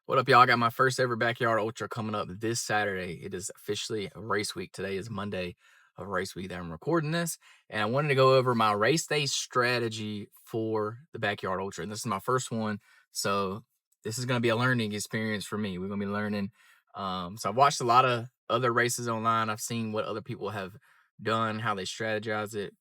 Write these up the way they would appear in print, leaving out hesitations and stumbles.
What up, y'all? I got my first ever backyard ultra coming up this Saturday. It is officially race week. Today is Monday of race week that I'm recording this. And I wanted to go over my race day strategy for the backyard ultra. And this is my first one. So this is going to be a learning experience for me. We're going to be learning. So I've watched a lot of other races online. I've seen what other people have done, how they strategize it.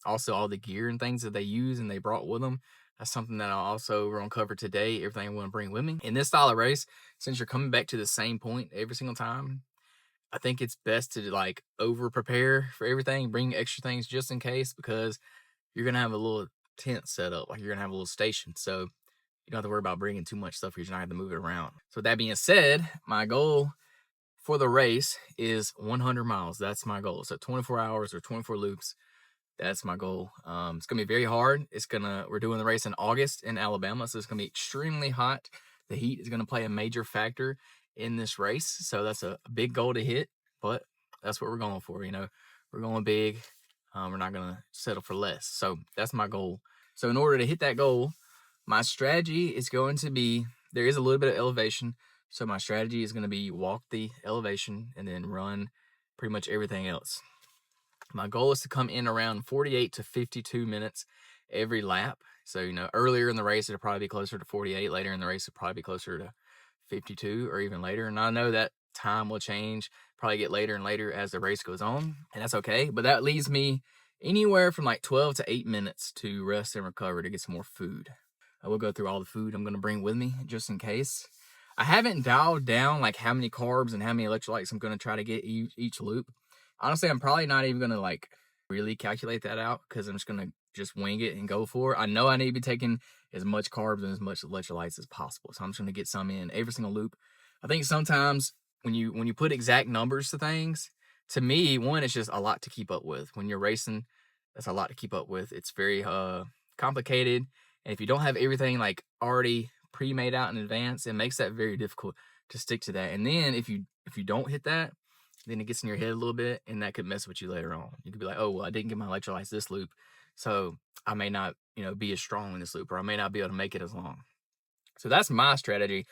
Also all the gear and things that they use and they brought with them. That's something that I'll also we're gonna cover today. Everything I'm gonna bring with me in this style of race. Since you're coming back to the same point every single time, I think it's best to like over prepare for everything. Bring extra things just in case because you're gonna have a little tent set up. Like you're gonna have a little station, so you don't have to worry about bringing too much stuff. You're just not have to move it around. So with that being said, my goal for the race is 100 miles. That's my goal. So 24 hours or 24 loops. That's my goal. It's gonna be very hard. We're doing the race in August in Alabama, so it's gonna be extremely hot. The heat is gonna play a major factor in this race, so that's a big goal to hit. But that's what we're going for. We're going big. We're not gonna settle for less. So that's my goal. So in order to hit that goal, my strategy is going to be there is a little bit of elevation. So my strategy is going to be walk the elevation and then run pretty much everything else. My goal is to come in around 48 to 52 minutes every lap. So, earlier in the race, it'll probably be closer to 48. Later in the race, it'll probably be closer to 52 or even later. And I know that time will change, probably get later and later as the race goes on. And that's okay. But that leaves me anywhere from like 12 to 8 minutes to rest and recover to get some more food. I will go through all the food I'm going to bring with me just in case. I haven't dialed down like how many carbs and how many electrolytes I'm going to try to get each loop. Honestly, I'm probably not even going to like really calculate that out because I'm just going to just wing it and go for it. I know I need to be taking as much carbs and as much electrolytes as possible. So I'm just going to get some in every single loop. I think sometimes when you put exact numbers to things, to me, one, it's just a lot to keep up with. When you're racing, that's a lot to keep up with. It's very complicated. And if you don't have everything like already pre-made out in advance, it makes that very difficult to stick to that. And then if you don't hit that, then it gets in your head a little bit, and that could mess with you later on. You could be like, oh, well, I didn't get my electrolytes this loop, so I may not, be as strong in this loop, or I may not be able to make it as long. So that's my strategy.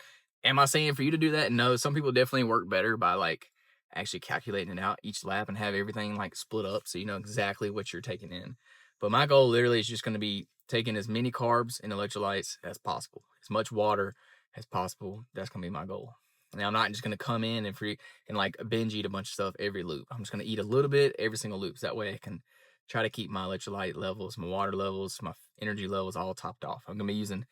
Am I saying for you to do that? No, some people definitely work better by like actually calculating it out each lap and have everything like split up so you know exactly what you're taking in. But my goal literally is just going to be taking as many carbs and electrolytes as possible, as much water as possible. That's going to be my goal. Now, I'm not just going to come in and like binge eat a bunch of stuff every loop. I'm just going to eat a little bit every single loop. So that way I can try to keep my electrolyte levels, my water levels, my energy levels all topped off. I'm going to be using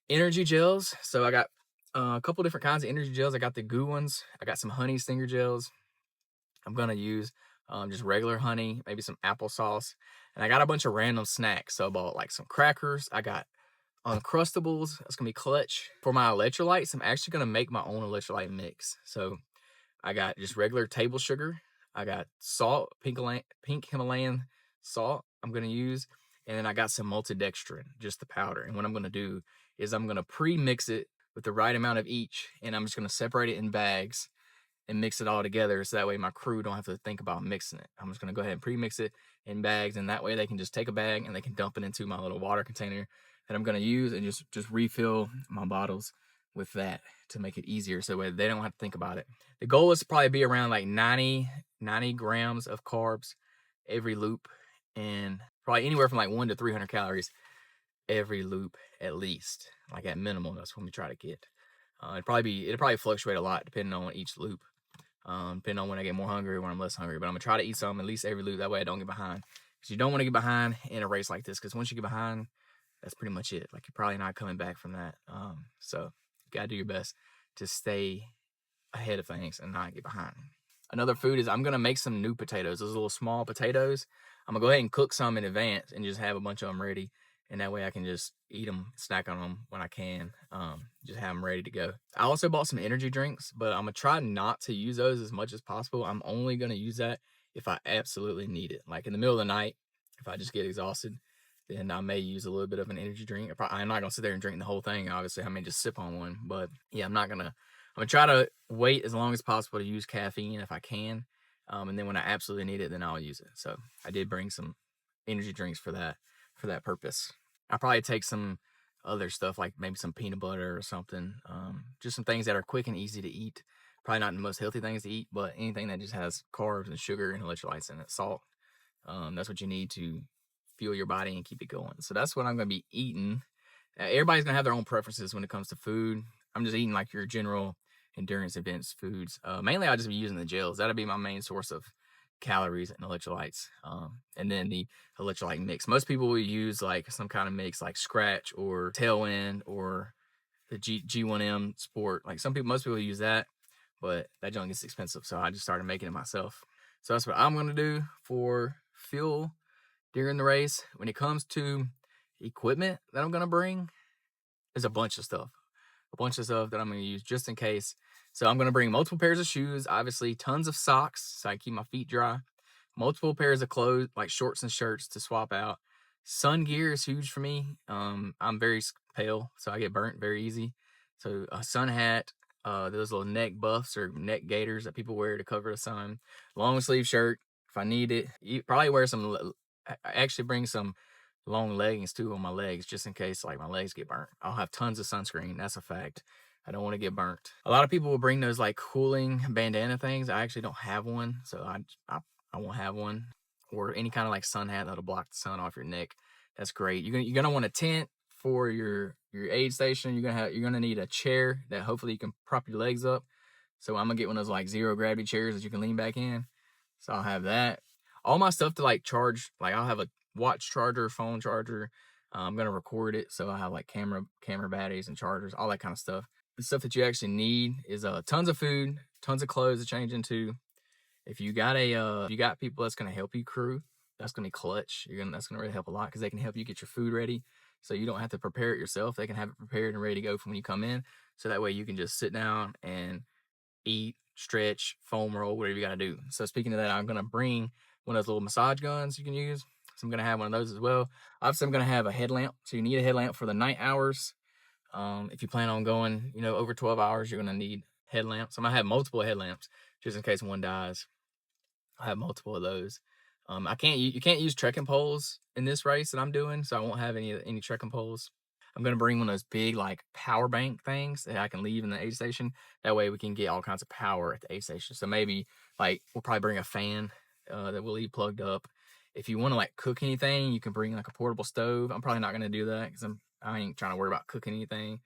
energy gels. So I got a couple different kinds of energy gels. I got the goo ones. I got some honey stinger gels. I'm going to use just regular honey, maybe some applesauce. And I got a bunch of random snacks. So I bought like some crackers. I got Uncrustables. That's going to be clutch. For my electrolytes, I'm actually going to make my own electrolyte mix. So I got just regular table sugar. I got salt, pink Himalayan salt I'm going to use. And then I got some maltodextrin, just the powder. And what I'm going to do is I'm going to pre-mix it with the right amount of each. And I'm just going to separate it in bags and mix it all together. So that way my crew don't have to think about mixing it. I'm just going to go ahead and pre-mix it in bags. And that way they can just take a bag and they can dump it into my little water container that I'm going to use and just refill my bottles with that to make it easier so that they don't have to think about it. The goal is to probably be around like 90 grams of carbs every loop and probably anywhere from like 1 to 300 calories every loop at least. Like at minimum, that's what we try to get. It'll probably fluctuate a lot depending on each loop. Depending on when I get more hungry or when I'm less hungry. But I'm going to try to eat some at least every loop. That way I don't get behind. Because you don't want to get behind in a race like this. Because once you get behind, that's pretty much it. Like you're probably not coming back from that. So you got to do your best to stay ahead of things and not get behind. Another food is I'm going to make some new potatoes. Those little small potatoes. I'm going to go ahead and cook some in advance and just have a bunch of them ready. And that way I can just eat them, snack on them when I can. Just have them ready to go. I also bought some energy drinks, but I'm going to try not to use those as much as possible. I'm only going to use that if I absolutely need it. Like in the middle of the night, if I just get exhausted, then I may use a little bit of an energy drink. I'm not going to sit there and drink the whole thing. Obviously, I may just sip on one. But yeah, I'm going to try to wait as long as possible to use caffeine if I can. And then when I absolutely need it, then I'll use it. So I did bring some energy drinks for that purpose. I'll probably take some other stuff like maybe some peanut butter or something. Just some things that are quick and easy to eat. Probably not the most healthy things to eat, but anything that just has carbs and sugar and electrolytes in it, salt. That's what you need to fuel your body and keep it going. So that's what I'm going to be eating. Everybody's going to have their own preferences when it comes to food. I'm just eating like your general endurance events foods. Mainly I'll just be using the gels. That'll be my main source of calories and electrolytes. And then the electrolyte mix. Most people will use like some kind of mix like Scratch or Tailwind or the G1M Sport. Like most people use that, but that junk gets expensive. So I just started making it myself. So that's what I'm going to do for fuel during the race. When it comes to equipment that I'm going to bring, there's a bunch of stuff that I'm going to use just in case. So I'm going to bring multiple pairs of shoes, obviously tons of socks so I keep my feet dry, multiple pairs of clothes like shorts and shirts to swap out. Sun gear is huge for me. I'm very pale, so I get burnt very easy. So a sun hat, those little neck buffs or neck gaiters that people wear to cover the sun, long sleeve shirt if I need it. You probably wear some. I actually bring some long leggings too on my legs just in case like my legs get burnt. I'll have tons of sunscreen. That's a fact. I don't want to get burnt. A lot of people will bring those like cooling bandana things. I actually don't have one, so I won't have one. Or any kind of like sun hat that'll block the sun off your neck. That's great. You're gonna want a tent for your aid station. You're gonna need a chair that hopefully you can prop your legs up. So I'm gonna get one of those like zero gravity chairs that you can lean back in. So I'll have that. All my stuff to like charge, like I'll have a watch charger, phone charger. I'm gonna record it, so I have like camera batteries and chargers, all that kind of stuff. The stuff that you actually need is tons of food, tons of clothes to change into. If you got people that's gonna help you crew, that's gonna be clutch. That's gonna really help a lot because they can help you get your food ready, so you don't have to prepare it yourself. They can have it prepared and ready to go from when you come in, so that way you can just sit down and eat, stretch, foam roll, whatever you gotta do. So speaking of that, I'm gonna bring one of those little massage guns you can use. So I'm gonna have one of those as well. Obviously, I'm gonna have a headlamp. So you need a headlamp for the night hours. If you plan on going, over 12 hours, you're gonna need headlamps. I'm gonna have multiple headlamps just in case one dies. I have multiple of those. You can't use trekking poles in this race that I'm doing, so I won't have any trekking poles. I'm gonna bring one of those big like power bank things that I can leave in the aid station. That way we can get all kinds of power at the aid station. So maybe like we'll probably bring a fan that we'll leave plugged up. If you want to like cook anything, you can bring like a portable stove. I'm probably not gonna do that because I ain't trying to worry about cooking anything.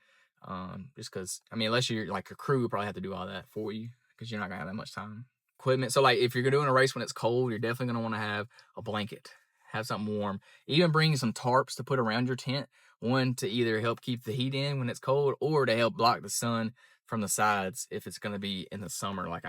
Just because unless you're like your crew will probably have to do all that for you because you're not gonna have that much time. Equipment. So like if you're doing a race when it's cold, you're definitely gonna want to have a blanket, have something warm. Even bring some tarps to put around your tent. One to either help keep the heat in when it's cold, or to help block the sun from the sides if it's gonna be in the summer, like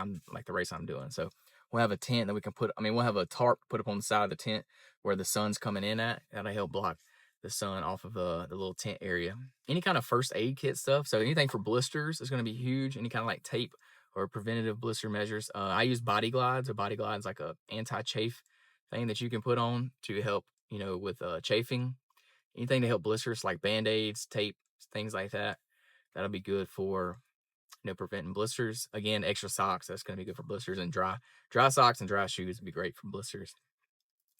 the race I'm doing. So we'll have a tent that we can put. We'll have a tarp put up on the side of the tent where the sun's coming in at. That'll help block the sun off of the little tent area. Any kind of first aid kit stuff. So anything for blisters is gonna be huge. Any kind of like tape or preventative blister measures. I use Body Glides. A Body Glide's like a anti-chafe thing that you can put on to help, with chafing. Anything to help blisters like Band-Aids, tape, things like that. That'll be good for, preventing blisters. Again, extra socks. That's going to be good for blisters, and dry socks and dry shoes would be great for blisters.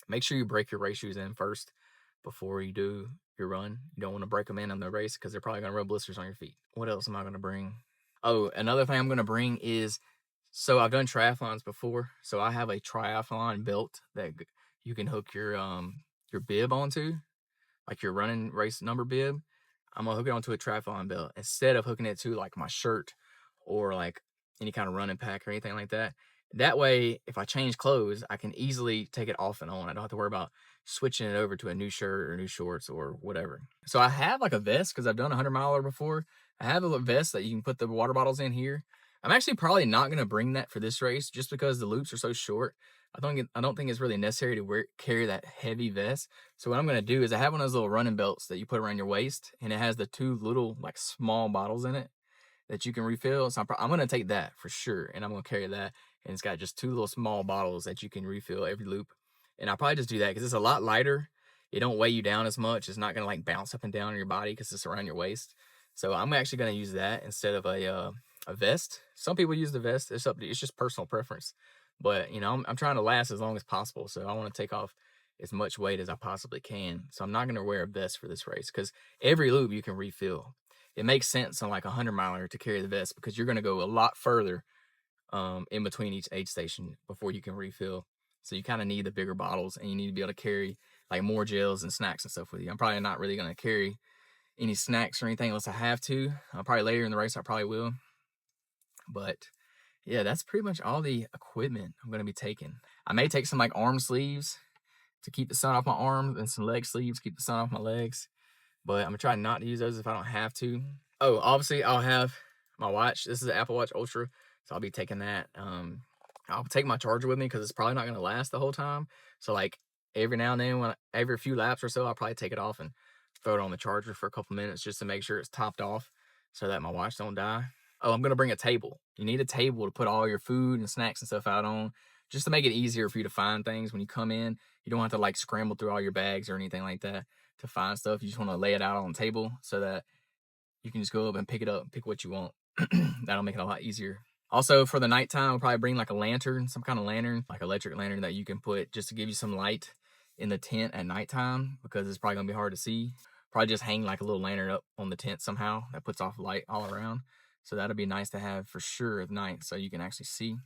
Make sure you break your race shoes in first before you do your run. You don't want to break them in on the race because they're probably going to rub blisters on your feet. What else am I going to bring? Oh, another thing I'm going to bring is, so I've done triathlons before. So I have a triathlon belt that you can hook your bib onto, like your running race number bib. I'm gonna hook it onto a triathlon belt instead of hooking it to like my shirt or like any kind of running pack or anything like that. That way, if I change clothes, I can easily take it off and on. I don't have to worry about switching it over to a new shirt or new shorts or whatever. So I have like a vest because I've done a 100-miler before. I have a vest that you can put the water bottles in here. I'm actually probably not going to bring that for this race just because the loops are so short. I don't think it's really necessary to carry that heavy vest. So what I'm going to do is I have one of those little running belts that you put around your waist, and it has the two little like small bottles in it that you can refill. So I'm going to take that for sure, and I'm going to carry that. And it's got just two little small bottles that you can refill every loop. And I'll probably just do that because it's a lot lighter. It don't weigh you down as much. It's not going to like bounce up and down on your body because it's around your waist. So I'm actually going to use that instead of a vest. Some people use the vest. It's just personal preference. But I'm trying to last as long as possible. So I want to take off as much weight as I possibly can. So I'm not going to wear a vest for this race because every loop you can refill. It makes sense on like a 100-miler to carry the vest because you're going to go a lot further in between each aid station before you can refill. So you kind of need the bigger bottles, and you need to be able to carry like more gels and snacks and stuff with you. I'm probably not really going to carry any snacks or anything unless I have to. Probably later in the race I probably will. But yeah, that's pretty much all the equipment I'm going to be taking. I may take some like arm sleeves to keep the sun off my arms, and some leg sleeves to keep the sun off my legs. But I'm gonna try not to use those if I don't have to. Oh, obviously I'll have my watch. This is the Apple Watch Ultra, so I'll be taking that. I'll take my charger with me because it's probably not gonna last the whole time. So like every now and then, every few laps or so, I'll probably take it off and throw it on the charger for a couple minutes just to make sure it's topped off so that my watch don't die. Oh, I'm gonna bring a table. You need a table to put all your food and snacks and stuff out on, just to make it easier for you to find things when you come in. You don't have to like scramble through all your bags or anything like that to find stuff. You just want to lay it out on the table so that you can just go up and pick it up, pick what you want. That'll make it a lot easier. Also, for the nighttime, I'll probably bring like a lantern, some kind of lantern, like electric lantern that you can put just to give you some light in the tent at nighttime, because it's probably gonna be hard to see. Probably just hang like a little lantern up on the tent somehow that puts off light all around. So that'll be nice to have for sure at night so you can actually see.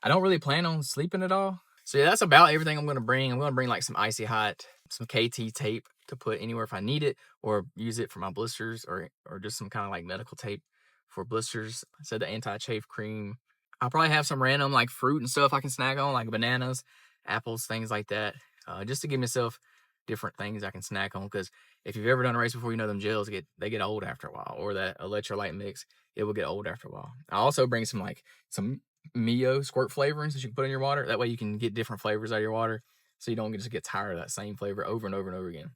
I don't really plan on sleeping at all. So yeah, that's about everything I'm gonna bring. I'm gonna bring like some icy hot, some KT tape to put anywhere if I need it, or use it for my blisters, or just some kind of like medical tape for blisters. I said the anti-chafe cream. I'll probably have some random like fruit and stuff I can snack on, like bananas, apples, things like that, just to give myself different things I can snack on. Because if you've ever done a race before, you know them gels get old after a while, or that electrolyte mix, it will get old after a while. I also bring some Mio squirt flavorings that you can put in your water. That way you can get different flavors out of your water, so you don't just get tired of that same flavor over and over and over again.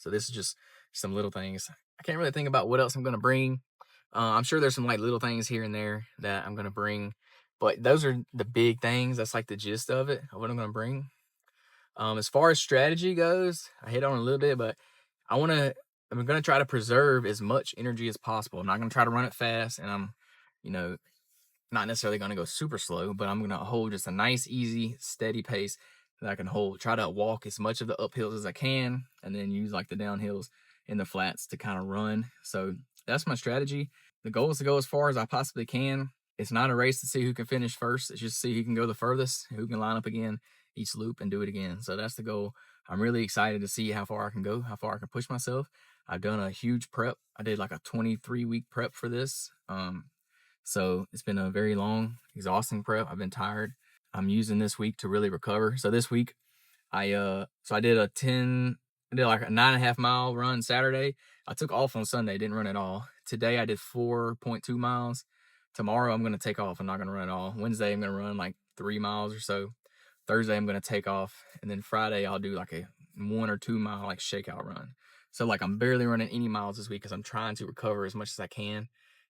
So this is just some little things. I can't really think about what else I'm going to bring. I'm sure there's some like little things here and there that I'm going to bring, but those are the big things. That's like the gist of it, of what I'm going to bring. As far as strategy goes, I hit on a little bit, but I'm going to try to preserve as much energy as possible. I'm not going to try to run it fast, and I'm, not necessarily going to go super slow, but I'm going to hold just a nice, easy, steady pace that I can hold. Try to walk as much of the uphills as I can, and then use like the downhills and the flats to kind of run. So that's my strategy. The goal is to go as far as I possibly can. It's not a race to see who can finish first. It's just to see who can go the furthest, who can line up again each loop and do it again. So that's the goal. I'm really excited to see how far I can go, how far I can push myself. I've done a huge prep. I did like a 23-week prep for this. So it's been a very long, exhausting prep. I've been tired. I'm using this week to really recover. So this week, I did like a 9.5 mile run Saturday. I took off on Sunday, didn't run at all. Today I did 4.2 miles. Tomorrow I'm gonna take off. I'm not gonna run at all. Wednesday I'm gonna run like 3 miles or so. Thursday I'm gonna take off, and then Friday I'll do like a 1 or 2 mile like shakeout run. So like I'm barely running any miles this week because I'm trying to recover as much as I can.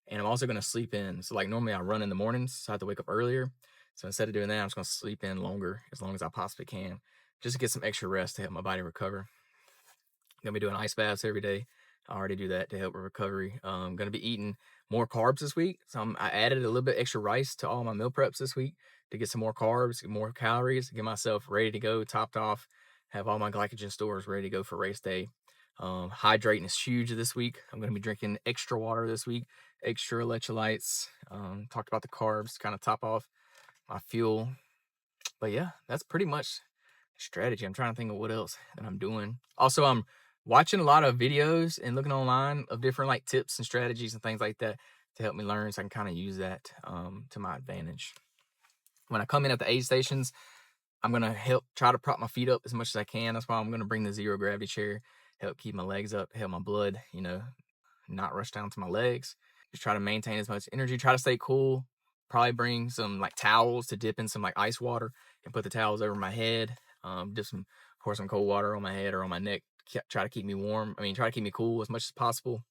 And I'm also gonna sleep in. So like normally I run in the mornings, so I have to wake up earlier. So instead of doing that, I'm just gonna sleep in longer, as long as I possibly can, just to get some extra rest to help my body recover. I'm gonna be doing ice baths every day. I already do that to help with recovery. I'm gonna be eating more carbs this week. So I added a little bit extra rice to all my meal preps this week to get some more carbs, get more calories, get myself ready to go, topped off, have all my glycogen stores ready to go for race day. Hydrating is huge this week. I'm going to be drinking extra water this week, extra electrolytes. Talked about the carbs, kind of top off my fuel. But yeah, that's pretty much strategy. I'm trying to think of what else that I'm doing. Also, I'm watching a lot of videos and looking online of different like tips and strategies and things like that to help me learn, so I can kind of use that to my advantage. When I come in at the aid stations, I'm going to try to prop my feet up as much as I can. That's why I'm going to bring the zero gravity chair, help keep my legs up, help my blood, not rush down to my legs. Just try to maintain as much energy, try to stay cool. Probably bring some like towels to dip in some like ice water and put the towels over my head. Pour some cold water on my head or on my neck. Try to keep me warm. Try to keep me cool as much as possible.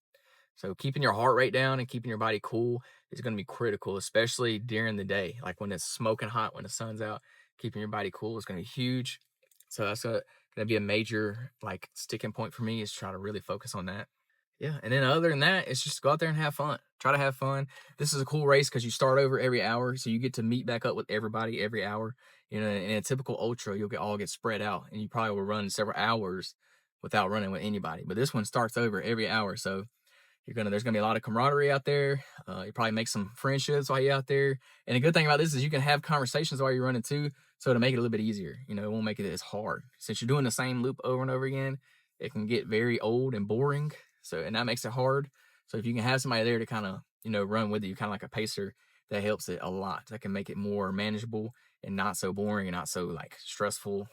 So keeping your heart rate down and keeping your body cool is going to be critical, especially during the day. Like when it's smoking hot, when the sun's out, keeping your body cool is going to be huge. So that's going to be a major like sticking point for me, is try to really focus on that. Yeah, and then other than that, it's just go out there and have fun. Try to have fun. This is a cool race because you start over every hour, so you get to meet back up with everybody every hour. You know, in a typical ultra, you'll get spread out, and you probably will run several hours without running with anybody. But this one starts over every hour, so there's gonna be a lot of camaraderie out there. You probably make some friendships while you're out there. And the good thing about this is you can have conversations while you're running too. So to make it a little bit easier, it won't make it as hard. Since you're doing the same loop over and over again, it can get very old and boring. And that makes it hard. So if you can have somebody there to kind of, run with you, kind of like a pacer, that helps it a lot. That can make it more manageable and not so boring and not so like stressful,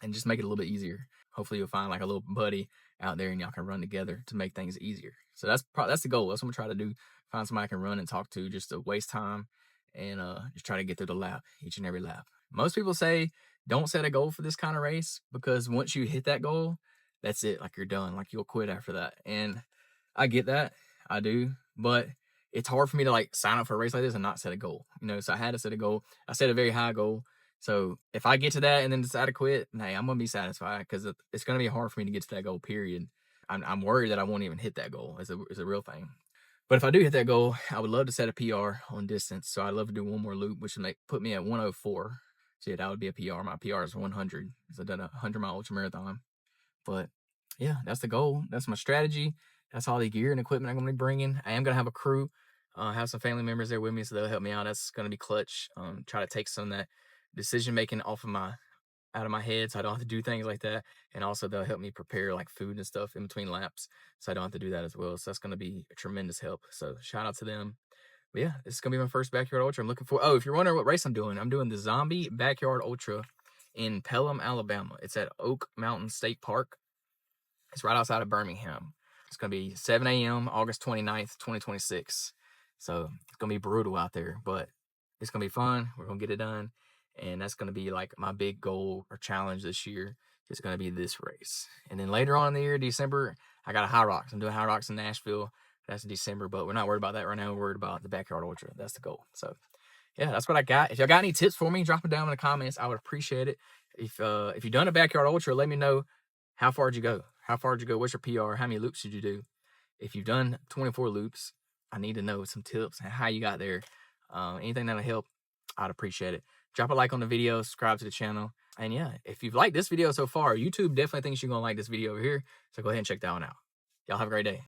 and just make it a little bit easier. Hopefully you'll find like a little buddy out there and y'all can run together to make things easier. So that's the goal. That's what I'm gonna try to do. Find somebody I can run and talk to just to waste time, and just try to get through the lap, each and every lap. Most people say don't set a goal for this kind of race because once you hit that goal, that's it. Like you're done. Like you'll quit after that. And I get that. I do. But it's hard for me to like sign up for a race like this and not set a goal. So I had to set a goal. I set a very high goal. So if I get to that and then decide to quit, hey, I'm gonna be satisfied because it's gonna be hard for me to get to that goal. Period. I'm worried that I won't even hit that goal. Is a real thing. But if I do hit that goal, I would love to set a PR on distance. So I'd love to do one more loop, which would put me at 104. So yeah, that would be a PR. My PR is 100 because I've done a 100-mile ultra marathon. But yeah, that's the goal. That's my strategy. That's all the gear and equipment I'm going to be bringing. I am going to have a crew. Have some family members there with me, so they'll help me out. That's going to be clutch. Try to take some of that decision making out of my head, so I don't have to do things like that. And also they'll help me prepare like food and stuff in between laps, so I don't have to do that as well. So that's going to be a tremendous help. So shout out to them. But yeah, this is going to be my first backyard ultra. I'm looking for. Oh, if you're wondering what race I'm doing the Zombie Backyard Ultra in Pelham, Alabama. It's at Oak Mountain State Park. It's right outside of Birmingham. It's going to be 7 a.m. August 29th, 2026. So it's going to be brutal out there, but it's going to be fun. We're going to get it done. And that's going to be like my big goal or challenge this year. It's going to be this race. And then later on in the year, December, I got a High Rocks. I'm doing High Rocks in Nashville. That's in December, but we're not worried about that right now. We're worried about the Backyard Ultra. That's the goal. So yeah, that's what I got. If y'all got any tips for me, drop them down in the comments. I would appreciate it. If you've done a Backyard Ultra, let me know. How far did you go? How far did you go? What's your PR? How many loops did you do? If you've done 24 loops, I need to know some tips and how you got there. Anything that'll help, I'd appreciate it. Drop a like on the video, subscribe to the channel. And yeah, if you've liked this video so far, YouTube definitely thinks you're going to like this video over here. So go ahead and check that one out. Y'all have a great day.